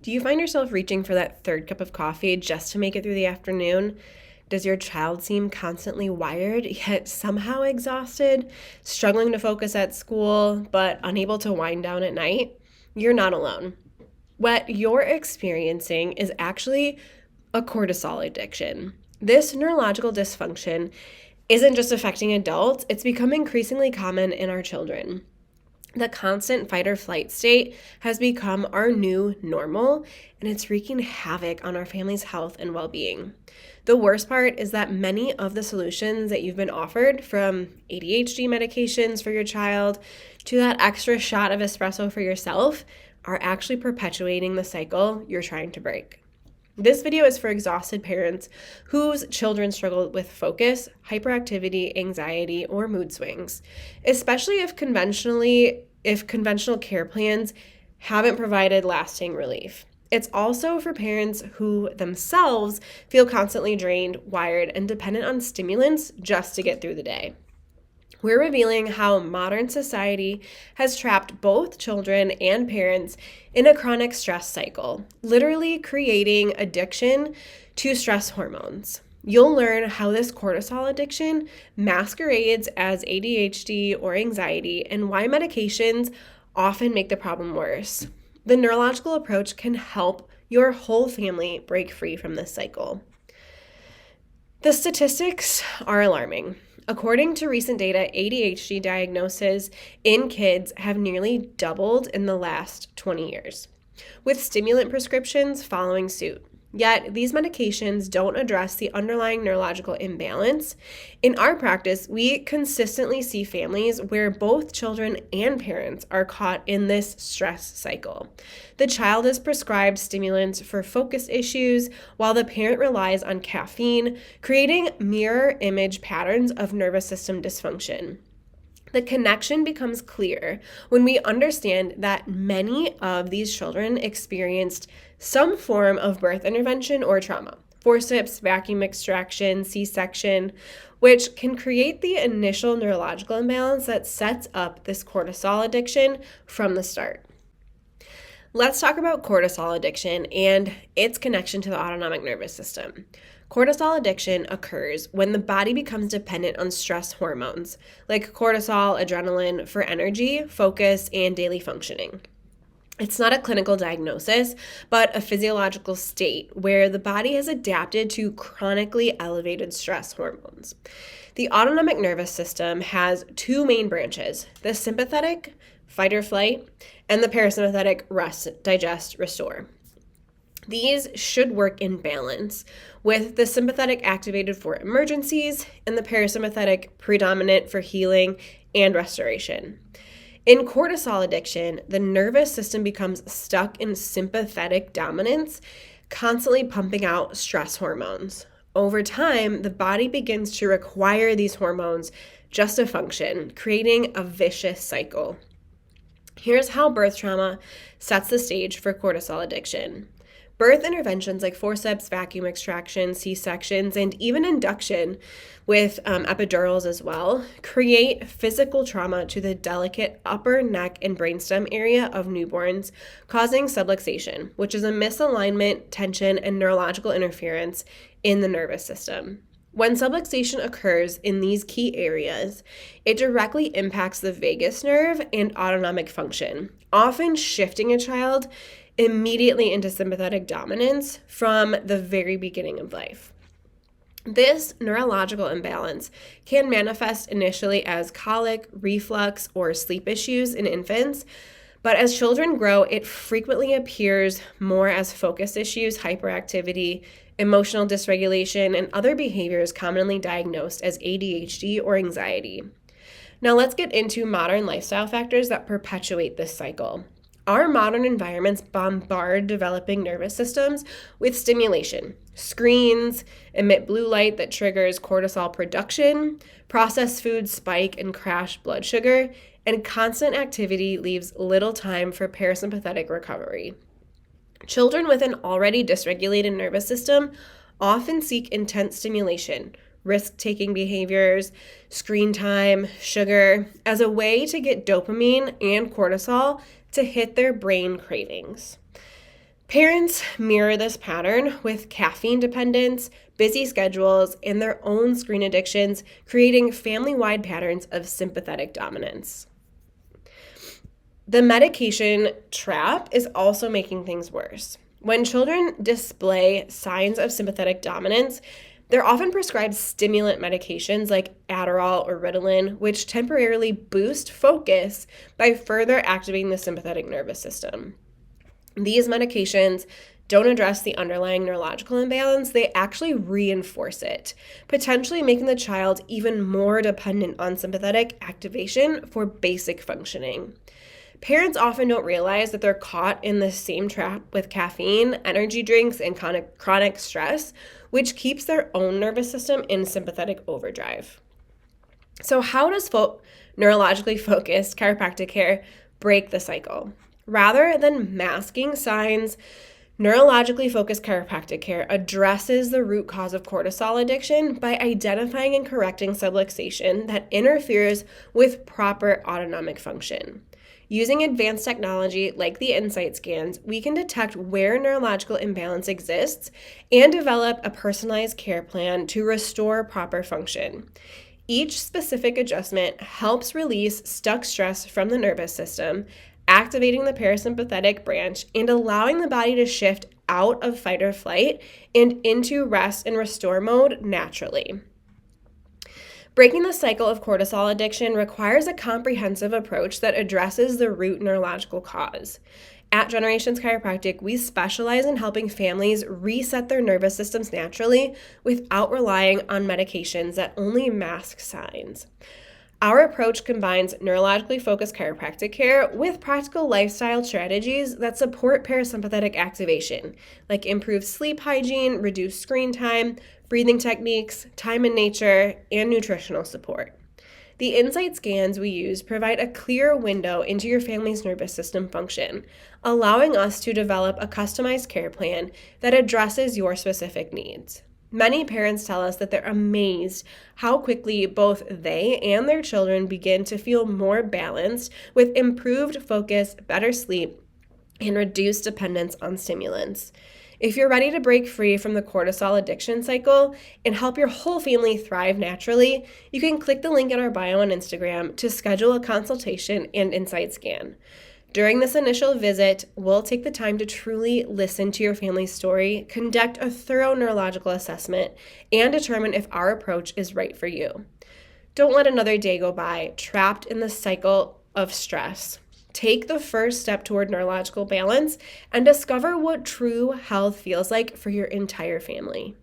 Do you find yourself reaching for that third cup of coffee just to make it through the afternoon? Does your child seem constantly wired, yet somehow exhausted, struggling to focus at school, but unable to wind down at night? You're not alone. What you're experiencing is actually a cortisol addiction. This neurological dysfunction isn't just affecting adults, it's become increasingly common in our children. The constant fight or flight state has become our new normal, and it's wreaking havoc on our family's health and well-being. The worst part is that many of the solutions that you've been offered, from ADHD medications for your child to that extra shot of espresso for yourself, are actually perpetuating the cycle you're trying to break. This video is for exhausted parents whose children struggle with focus, hyperactivity, anxiety, or mood swings, especially if conventional care plans haven't provided lasting relief. It's also for parents who themselves feel constantly drained, wired, and dependent on stimulants just to get through the day. We're revealing how modern society has trapped both children and parents in a chronic stress cycle, literally creating addiction to stress hormones. You'll learn how this cortisol addiction masquerades as ADHD or anxiety and why medications often make the problem worse. The neurological approach can help your whole family break free from this cycle. The statistics are alarming. According to recent data, ADHD diagnoses in kids have nearly doubled in the last 20 years, with stimulant prescriptions following suit. Yet, these medications don't address the underlying neurological imbalance. In our practice, we consistently see families where both children and parents are caught in this stress cycle. The child is prescribed stimulants for focus issues, while the parent relies on caffeine, creating mirror image patterns of nervous system dysfunction. The connection becomes clear when we understand that many of these children experienced some form of birth intervention or trauma, forceps, vacuum extraction, C-section, which can create the initial neurological imbalance that sets up this cortisol addiction from the start. Let's talk about cortisol addiction and its connection to the autonomic nervous system. Cortisol addiction occurs when the body becomes dependent on stress hormones like cortisol, adrenaline for energy, focus, and daily functioning. It's not a clinical diagnosis, but a physiological state where the body has adapted to chronically elevated stress hormones. The autonomic nervous system has two main branches: the sympathetic, fight or flight, and the parasympathetic, rest, digest, restore. These should work in balance, with the sympathetic activated for emergencies and the parasympathetic predominant for healing and restoration. In cortisol addiction, the nervous system becomes stuck in sympathetic dominance, constantly pumping out stress hormones. Over time, the body begins to require these hormones just to function, creating a vicious cycle. Here's how birth trauma sets the stage for cortisol addiction. Birth interventions like forceps, vacuum extraction, C-sections, and even induction with epidurals as well create physical trauma to the delicate upper neck and brainstem area of newborns, causing subluxation, which is a misalignment, tension, and neurological interference in the nervous system. When subluxation occurs in these key areas, it directly impacts the vagus nerve and autonomic function, often shifting a child immediately into sympathetic dominance from the very beginning of life. This neurological imbalance can manifest initially as colic, reflux, or sleep issues in infants, but as children grow, it frequently appears more as focus issues, hyperactivity, emotional dysregulation, and other behaviors commonly diagnosed as ADHD or anxiety. Now let's get into modern lifestyle factors that perpetuate this cycle. Our modern environments bombard developing nervous systems with stimulation. Screens emit blue light that triggers cortisol production, processed foods spike and crash blood sugar, and constant activity leaves little time for parasympathetic recovery. Children with an already dysregulated nervous system often seek intense stimulation, risk-taking behaviors, screen time, sugar, as a way to get dopamine and cortisol to hit their brain cravings. Parents mirror this pattern with caffeine dependence, busy schedules, and their own screen addictions, creating family-wide patterns of sympathetic dominance. The medication trap is also making things worse. When children display signs of sympathetic dominance, they're often prescribed stimulant medications like Adderall or Ritalin, which temporarily boost focus by further activating the sympathetic nervous system. These medications don't address the underlying neurological imbalance, they actually reinforce it, potentially making the child even more dependent on sympathetic activation for basic functioning. Parents often don't realize that they're caught in the same trap with caffeine, energy drinks, and chronic stress, which keeps their own nervous system in sympathetic overdrive. So how does neurologically focused chiropractic care break the cycle? Rather than masking signs, neurologically focused chiropractic care addresses the root cause of cortisol addiction by identifying and correcting subluxation that interferes with proper autonomic function. Using advanced technology like the insight scans, we can detect where neurological imbalance exists and develop a personalized care plan to restore proper function. Each specific adjustment helps release stuck stress from the nervous system, activating the parasympathetic branch and allowing the body to shift out of fight or flight and into rest and restore mode naturally. Breaking the cycle of cortisol addiction requires a comprehensive approach that addresses the root neurological cause. At Generations Chiropractic, we specialize in helping families reset their nervous systems naturally without relying on medications that only mask signs. Our approach combines neurologically focused chiropractic care with practical lifestyle strategies that support parasympathetic activation, like improved sleep hygiene, reduced screen time, breathing techniques, time in nature, and nutritional support. The insight scans we use provide a clear window into your family's nervous system function, allowing us to develop a customized care plan that addresses your specific needs. Many parents tell us that they're amazed how quickly both they and their children begin to feel more balanced with improved focus, better sleep, and reduced dependence on stimulants. If you're ready to break free from the cortisol addiction cycle and help your whole family thrive naturally, you can click the link in our bio on Instagram to schedule a consultation and insight scan. During this initial visit, we'll take the time to truly listen to your family's story, conduct a thorough neurological assessment, and determine if our approach is right for you. Don't let another day go by trapped in the cycle of stress. Take the first step toward neurological balance and discover what true health feels like for your entire family.